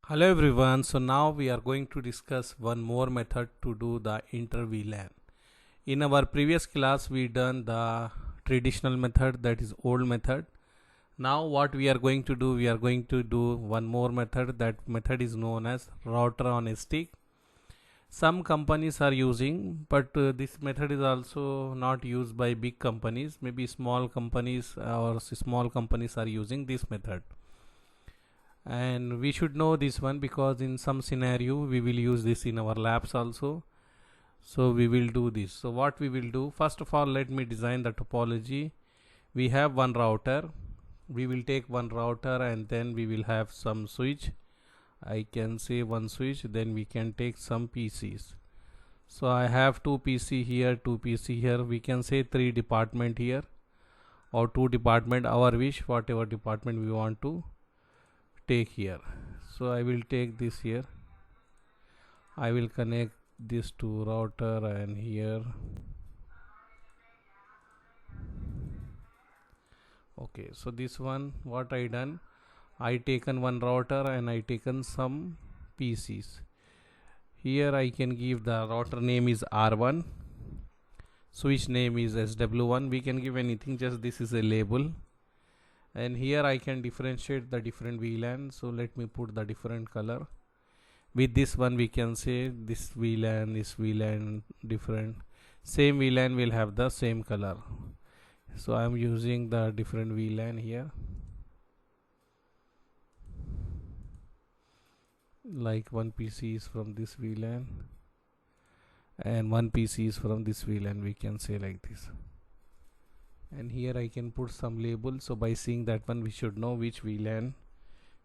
Hello everyone, so now we are going to discuss one more method to do the Intervlan. In our previous class we done the traditional method, that is old method. Now what we are going to do, we are going to do one more method. That method is known as router on a stick. Some companies are using, but this method is also not used by big companies. Maybe small companies or small companies are using this method. And we should know this one because in some scenario we will use this in our labs also. So we will do this. So what we will do, first of all, let me design the topology. We have one router. We will take one router and then we will have some switch. I can say one switch, then we can take some PCs. So I have two PC here, two PC here. We can say three department here or two department, our wish, whatever department we want to take here. So I will take this here. I will connect this to router and here. Okay, so this one, what I done, I taken one router and I taken some PCs. Here I can give the router name is R1, switch name is SW1. We can give anything, just this is a label. And here I can differentiate the different VLAN. So let me put the different color. With this one we can say this VLAN, this VLAN different. Same VLAN will have the same color. So I am using the different VLAN here. Like one PC is from this VLAN and one PC is from this VLAN, we can say like this. And here I can put some label, so by seeing that one we should know which VLAN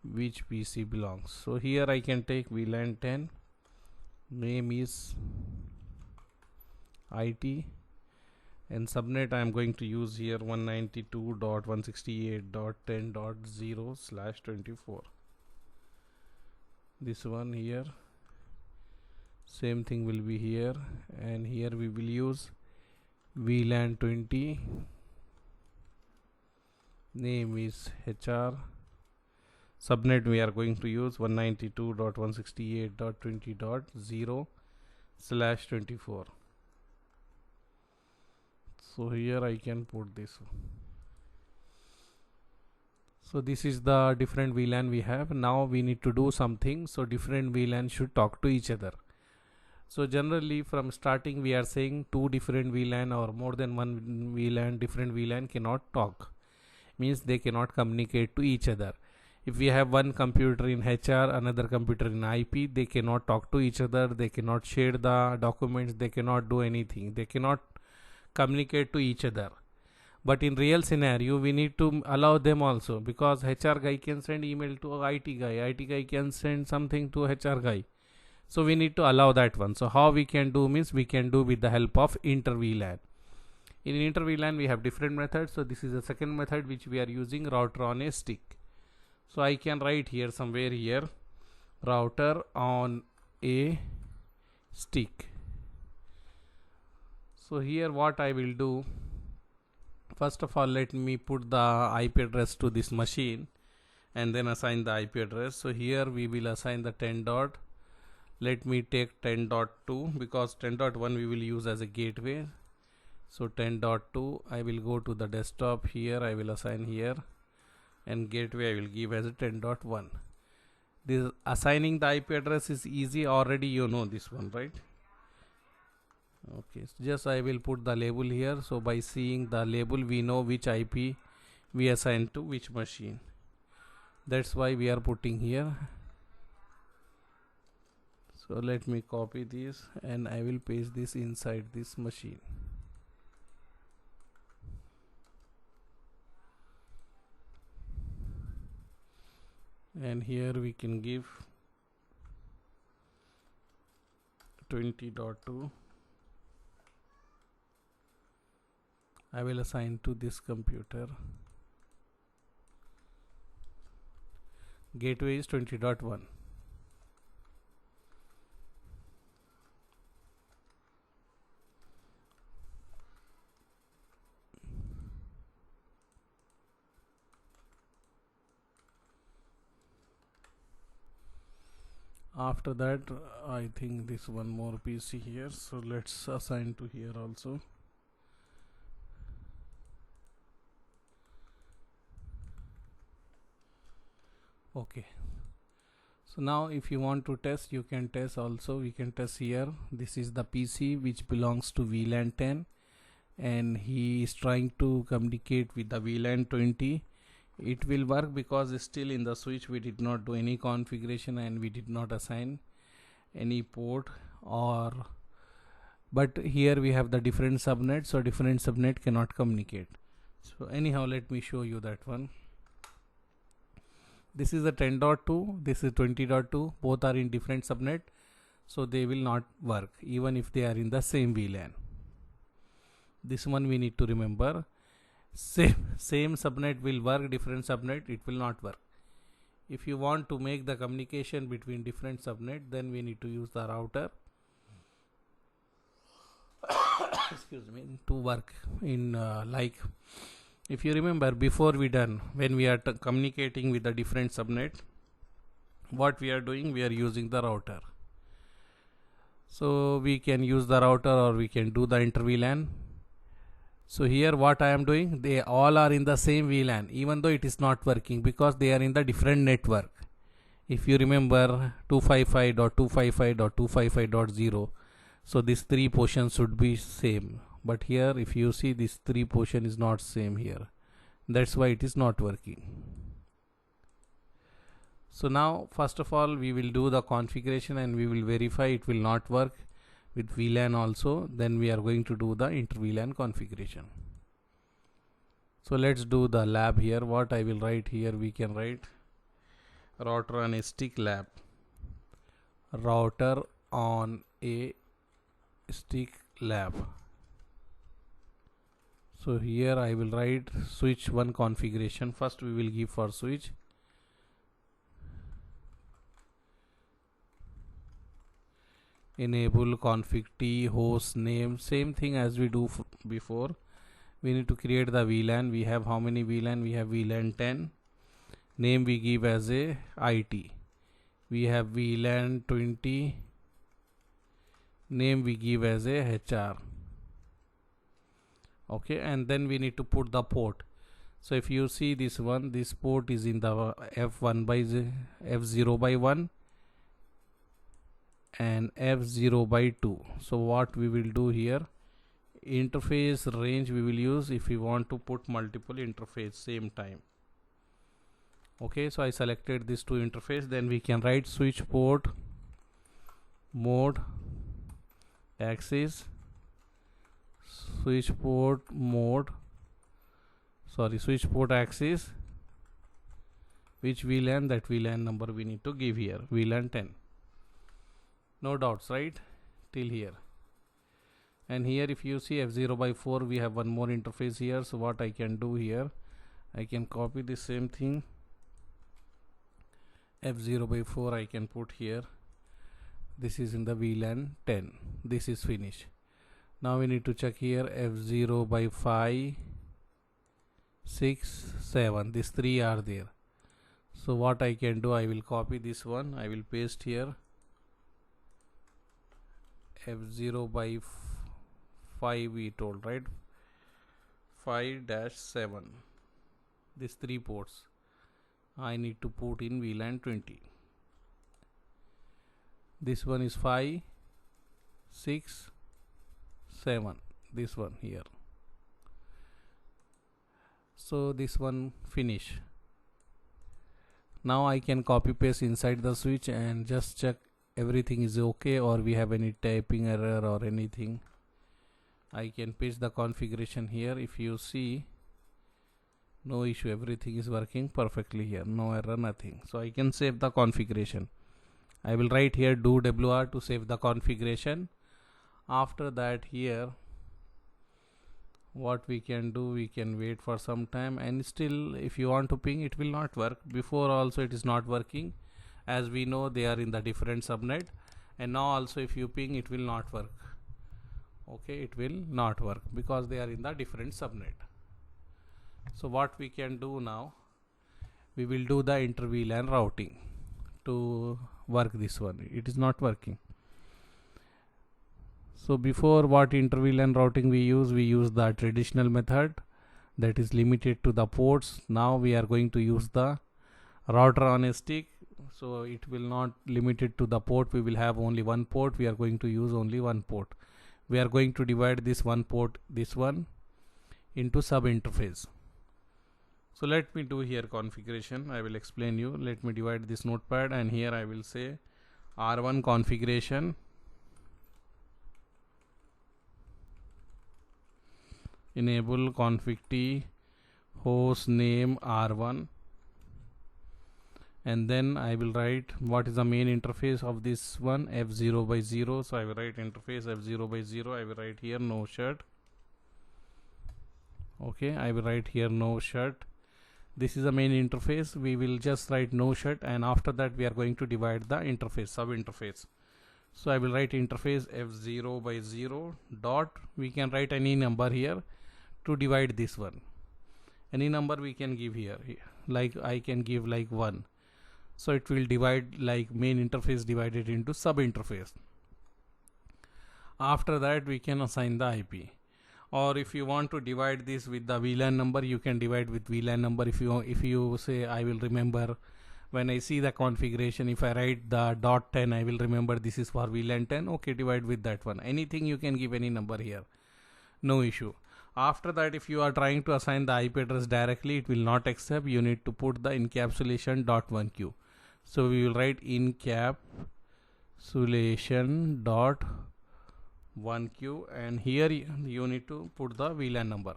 which PC belongs. So here I can take VLAN 10, name is IT, and subnet I am going to use here 192.168.10.0/24. This one here, same thing will be here, and here we will use VLAN 20, name is HR, subnet we are going to use 192.168.20.0/24. So here I can put this. So this is the different VLAN we have. Now we need to do something, so different VLAN should talk to each other. So generally from starting we are saying two different VLAN or more than one VLAN, different VLAN cannot talk, means they cannot communicate to each other. If we have one computer in HR, another computer in IP, they cannot talk to each other, they cannot share the documents, they cannot do anything, they cannot communicate to each other. But in real scenario we need to allow them also, because HR guy can send email to IT guy, IT guy can send something to HR guy. So we need to allow that one. So how we can do means we can do with the help of Intervlan. In Intervlan we have different methods. So this is the second method which we are using, router on a stick. So I can write here somewhere here, router on a stick. So here what I will do, first of all let me put the IP address to this machine and then assign the IP address. So here we will assign the 10 dot, let me take 10.2 because 10.1 we will use as a gateway. So 10.2 I will go to the desktop, here I will assign here, and gateway I will give as a 10.1. This assigning the IP address is easy, already you know this one, right? Okay, so just I will put the label here. So by seeing the label we know which IP we assign to which machine. That's why we are putting here. So let me copy this and I will paste this inside this machine. And here we can give 20.2. I will assign to this computer. Gateway is 20.1. After that I think this one more PC here, so let's assign to here also. Okay, so now if you want to test, you can test also. We can test here. This is the PC which belongs to VLAN 10 and he is trying to communicate with the VLAN 20. It will work because it's still in the switch. We did not do any configuration and we did not assign any port but here we have the different subnet, so different subnet cannot communicate. So anyhow, let me show you that one. This is the 10.2, this is 20.2, both are in different subnet, so they will not work even if they are in the same VLAN. This one we need to remember. Same subnet will work, different subnet it will not work. If you want to make the communication between different subnet, then we need to use the router excuse me, to work in like if you remember before we done, when we are communicating with the different subnet, what we are doing, we are using the router. So we can use the router or we can do the inter-VLAN. So here what I am doing, they all are in the same VLAN even though it is not working because they are in the different network. If you remember 255.255.255.0, so these three portions should be same, but here if you see this three portion is not same here, that's why it is not working. So now first of all we will do the configuration and we will verify it will not work with VLAN also, then we are going to do the inter-VLAN configuration. So let's do the lab here. What I will write here, we can write router on a stick lab, router on a stick lab. So here I will write switch 1 configuration. First we will give for switch enable config t host name, same thing as we do before. We need to create the VLAN. We have how many VLAN? We have VLAN 10. Name we give as a IT. We have VLAN 20. Name we give as a HR. Okay, and then we need to put the port. So if you see this one, this port is in the F0 by 1 and F0 by 2. So what we will do here, interface range we will use if we want to put multiple interface same time. Okay, so I selected this two interface, then we can write switch port mode access, switch port access, which VLAN, that VLAN number we need to give here, VLAN 10. No doubts, right, till here. And here if you see F0 by 4, we have one more interface here. So what I can do here, I can copy the same thing, F0 by 4 I can put here. This is in the VLAN 10. This is finished. Now we need to check here F0 by 5, 6, 7. These three are there. So what I can do, I will copy this one, I will paste here F0 by 5 we told, right, 5-7. These three ports I need to put in VLAN 20. This one is 5, 6, 7. This one here. So this one finish. Now I can copy paste inside the switch and just check everything is okay or we have any typing error or anything. I can paste the configuration here. If you see, no issue, everything is working perfectly here, no error, nothing. So I can save the configuration. I will write here do WR to save the configuration. After that, here what we can do, we can wait for some time, and still if you want to ping, it will not work. Before also it is not working, as we know they are in the different subnet, and now also if you ping, it will not work. Okay, it will not work because they are in the different subnet. So what we can do now, we will do the inter-VLAN routing. to work this one. It is not working. So before, what interVLAN routing we use the traditional method that is limited to the ports. Now we are going to use the router on a stick, so it will not limited to the port. We will have only one port. We are going to use only one port. We are going to divide this one port, this one, into sub interface. So let me do here configuration. I will explain you. Let me divide this notepad, and here I will say R1 configuration, enable config t host name R1, and then I will write what is the main interface of this one, F0 by 0. So I will write interface F0 by 0. I will write here no shut. Okay, I will write here no shut. This is the main interface. We will just write no shut, and after that we are going to divide the interface, sub interface. So I will write interface F0 by 0 dot, we can write any number here to divide this one. Any number we can give here, like I can give like 1. So it will divide like main interface divided into sub interface. After that we can assign the IP. Or if you want to divide this with the VLAN number, you can divide with VLAN number. If you say I will remember when I see the configuration, if I write the .10, I will remember this is for VLAN 10. Okay, divide with that one. Anything you can give any number here, no issue. After that, if you are trying to assign the IP address directly, it will not accept. You need to put the encapsulation .1q. So we will write encapsulation .1q, and here you need to put the VLAN number.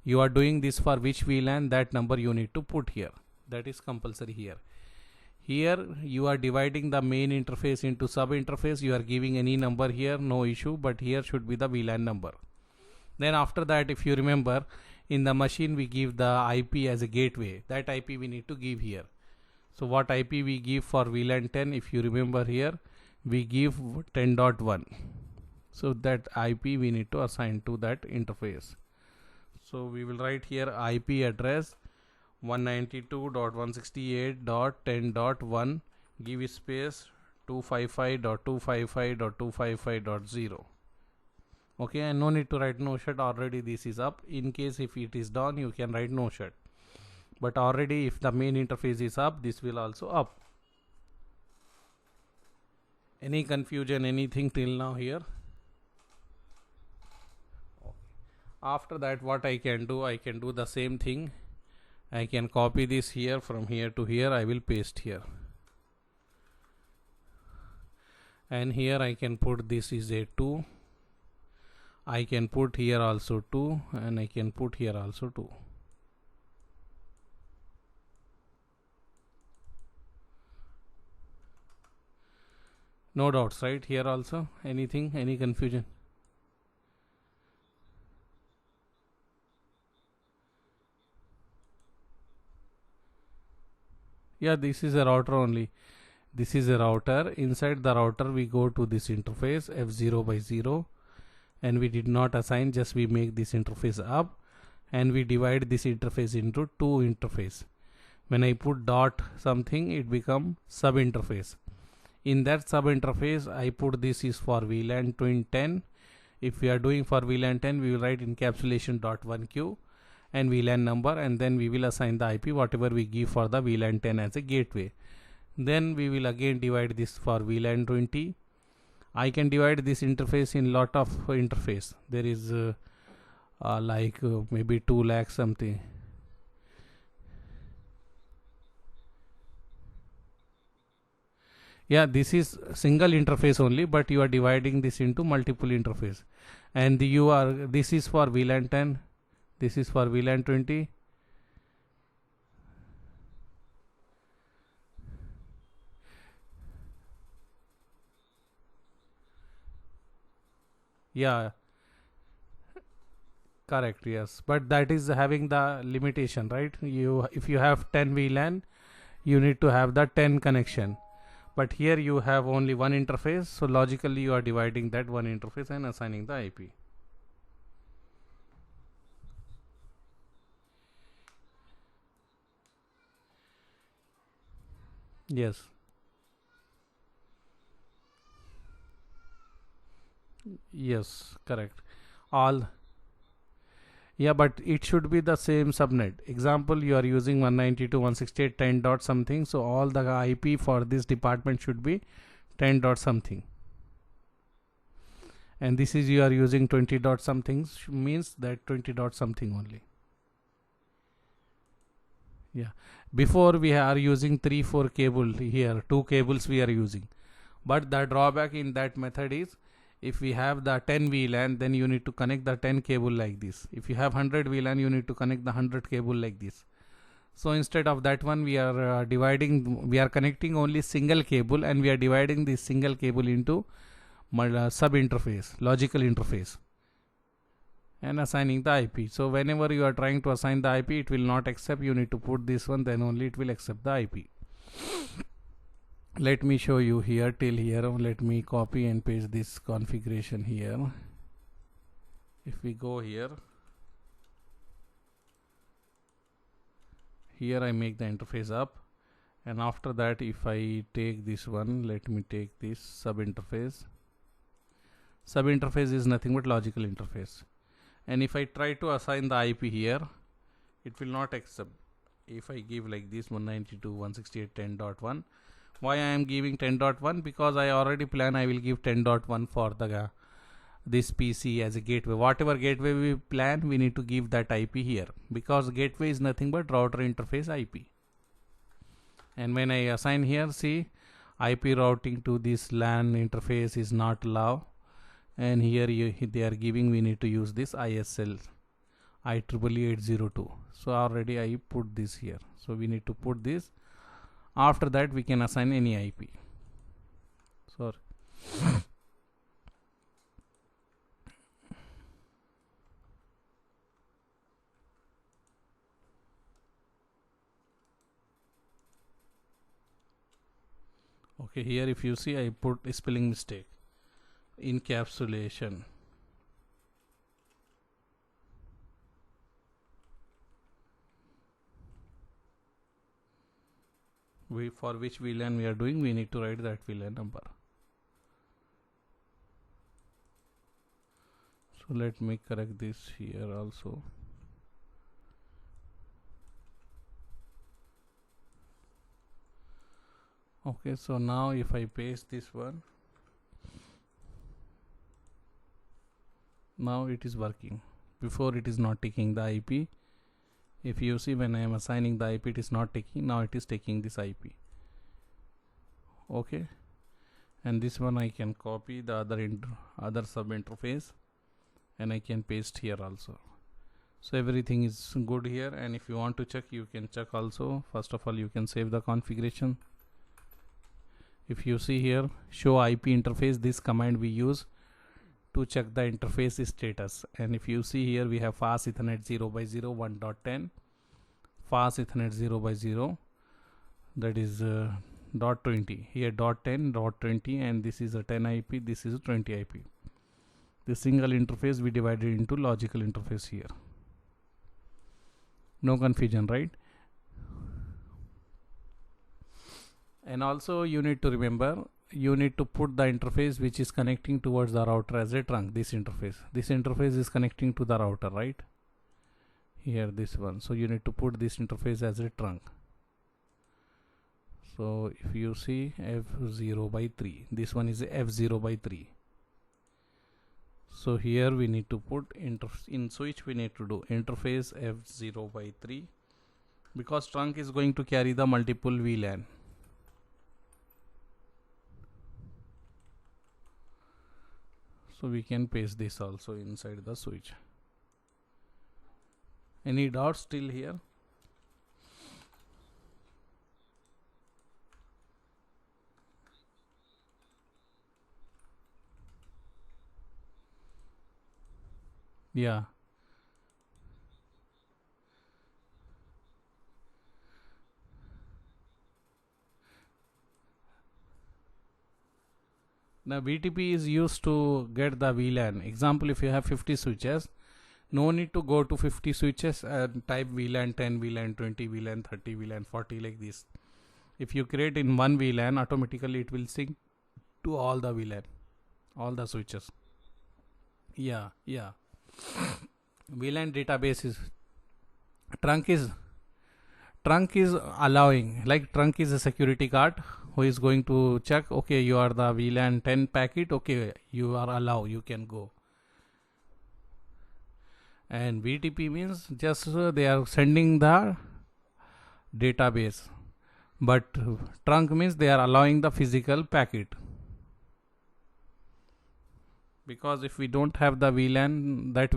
You are doing this for which VLAN, that number you need to put here. That is compulsory here. Here you are dividing the main interface into sub interface. You are giving any number here, no issue, but here should be the VLAN number. Then after that, if you remember, in the machine we give the IP as a gateway. That IP we need to give here. So what IP we give for VLAN 10, if you remember here, we give 10.1. So that IP we need to assign to that interface. So we will write here IP address 192.168.10.1, give space 255.255.255.0. Okay, and no need to write no shut. Already this is up. In case if it is down, you can write no shut. But already if the main interface is up, this will also up. Any confusion, anything till now here? After that, what I can do the same thing. I can copy this here, from here to here I will paste here, and here I can put this is a 2. I can put here also 2, and I can put here also 2. No doubts, right? Here also anything, any confusion? Yeah, this is a router only. This is a router. Inside the router we go to this interface F0 by 0, and we did not assign, just we make this interface up, and we divide this interface into 2 interface. When I put dot something, it become sub interface. In that sub interface I put this is for VLAN 10. If we are doing for VLAN 10, we will write encapsulation .1q and VLAN number, and then we will assign the IP whatever we give for the VLAN 10 as a gateway. Then we will again divide this for VLAN 20. I can divide this interface in lot of interface. There is maybe 2 lakh something. Yeah, this is single interface only, but you are dividing this into multiple interface, and this is for VLAN 10, this is for VLAN 20. Yeah, correct, yes, but that is having the limitation, right? If you have 10 VLAN, you need to have the 10 connection, but here you have only one interface, so logically you are dividing that one interface and assigning the IP. Yes. Yes, correct. All, yeah, but it should be the same subnet. Example, you are using 192.168.10 dot something, so all the IP for this department should be 10 dot something. And this is you are using 20 dot something, means that 20 dot something only. Yeah. Before we are using 3-4 cable here, 2 cables we are using. But the drawback in that method is, if we have the 10 VLAN, then you need to connect the 10 cable like this. If you have 100 VLAN, you need to connect the 100 cable like this. So instead of that one, we are we are connecting only single cable, and we are dividing this single cable into sub interface, logical interface, and assigning the IP. So whenever you are trying to assign the IP, it will not accept. You need to put this one, then only it will accept the IP. Let me show you here till here. Let me copy and paste this configuration here. If we go here, I make the interface up, and after that, if I take this one, let me take this sub interface. Sub interface is nothing but logical interface. And if I try to assign the IP here, it will not accept. If I give like this 192.168.10.1, why I am giving 10.1? Because I already plan I will give 10.1 for the this PC as a gateway. Whatever gateway we plan, we need to give that IP here, because gateway is nothing but router interface IP. And when I assign here, see, IP routing to this LAN interface is not allowed. And here they are giving we need to use this ISL IEEE 802. So already I put this here. So we need to put this. After that we can assign any IP. Sorry. Okay, here if you see, I put a spelling mistake. Encapsulation. For which VLAN we are doing, we need to write that VLAN number. So let me correct this here also. Okay, so now if I paste this one, now it is working. Before it is not taking the IP. If you see, when I am assigning the IP, it is not taking. Now it is taking this IP. Okay, and this one I can copy the other sub interface, and I can paste here also. So everything is good here, and if you want to check, you can check also. First of all, you can save the configuration. If you see here, show IP interface, this command we use to check the interface status. And if you see here, we have fast Ethernet 0x0 1.10, fast Ethernet 0x0, that is .20. Here .10, .20, and this is a 10 IP, this is a 20 IP. This single interface we divided into logical interface here. No confusion, right? And also you need to remember, you need to put the interface which is connecting towards the router as a trunk. This interface is connecting to the router, right? Here this one. So you need to put this interface as a trunk. So if you see F0/3, this one is F0/3. So here we need to put in switch we need to do interface F0/3, because trunk is going to carry the multiple VLAN. So we can paste this also inside the switch. Any doubts still here? Yeah. Now BTP is used to get the VLAN. Example, if you have 50 switches, no need to go to 50 switches and type VLAN 10, VLAN 20, VLAN 30, VLAN 40 like this. If you create in one VLAN, automatically it will sync to all the VLAN, all the switches. Yeah. VLAN database is trunk is allowing, like trunk is a security guard who is going to check, okay, you are the VLAN 10 packet, okay, you are allowed, you can go. And VTP means just they are sending the database, but trunk means they are allowing the physical packet. Because if we don't have the VLAN, that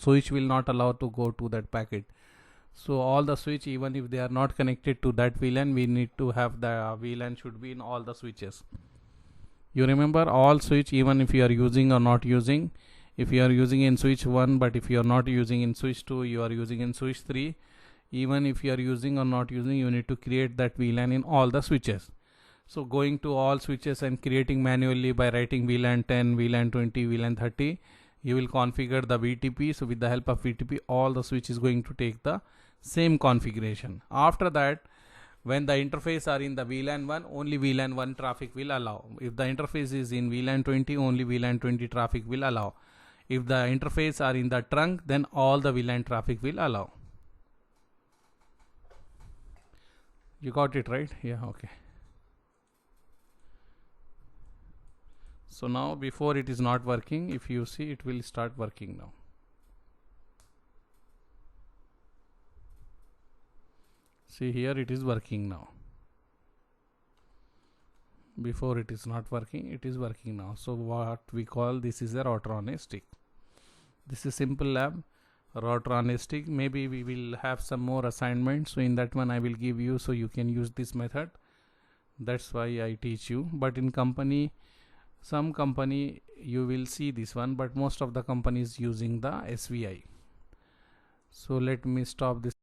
switch will not allow to go to that packet. So all the switch, even if they are not connected to that VLAN, we need to have the VLAN should be in all the switches. You remember, all switch, even if you are using or not using, if you are using in switch 1, but if you are not using in switch 2, you are using in switch 3, even if you are using or not using, you need to create that VLAN in all the switches. So going to all switches and creating manually by writing VLAN 10, VLAN 20, VLAN 30, you will configure the VTP. So with the help of VTP, all the switch is going to take the same configuration. After that, when the interface are in the VLAN 1, only VLAN 1 traffic will allow. If the interface is in VLAN 20, only VLAN 20 traffic will allow. If the interface are in the trunk, then all the VLAN traffic will allow. You got it, right? Yeah, okay. So now, before it is not working, if you see, it will start working now. See here, it is working now. Before it is not working, it is working now. So what we call this is a router on a stick. This is simple lab, router on a stick. Maybe we will have some more assignments. So in that one I will give you, so you can use this method. That's why I teach you. But in company, some company you will see this one, but most of the companies using the SVI. So let me stop this.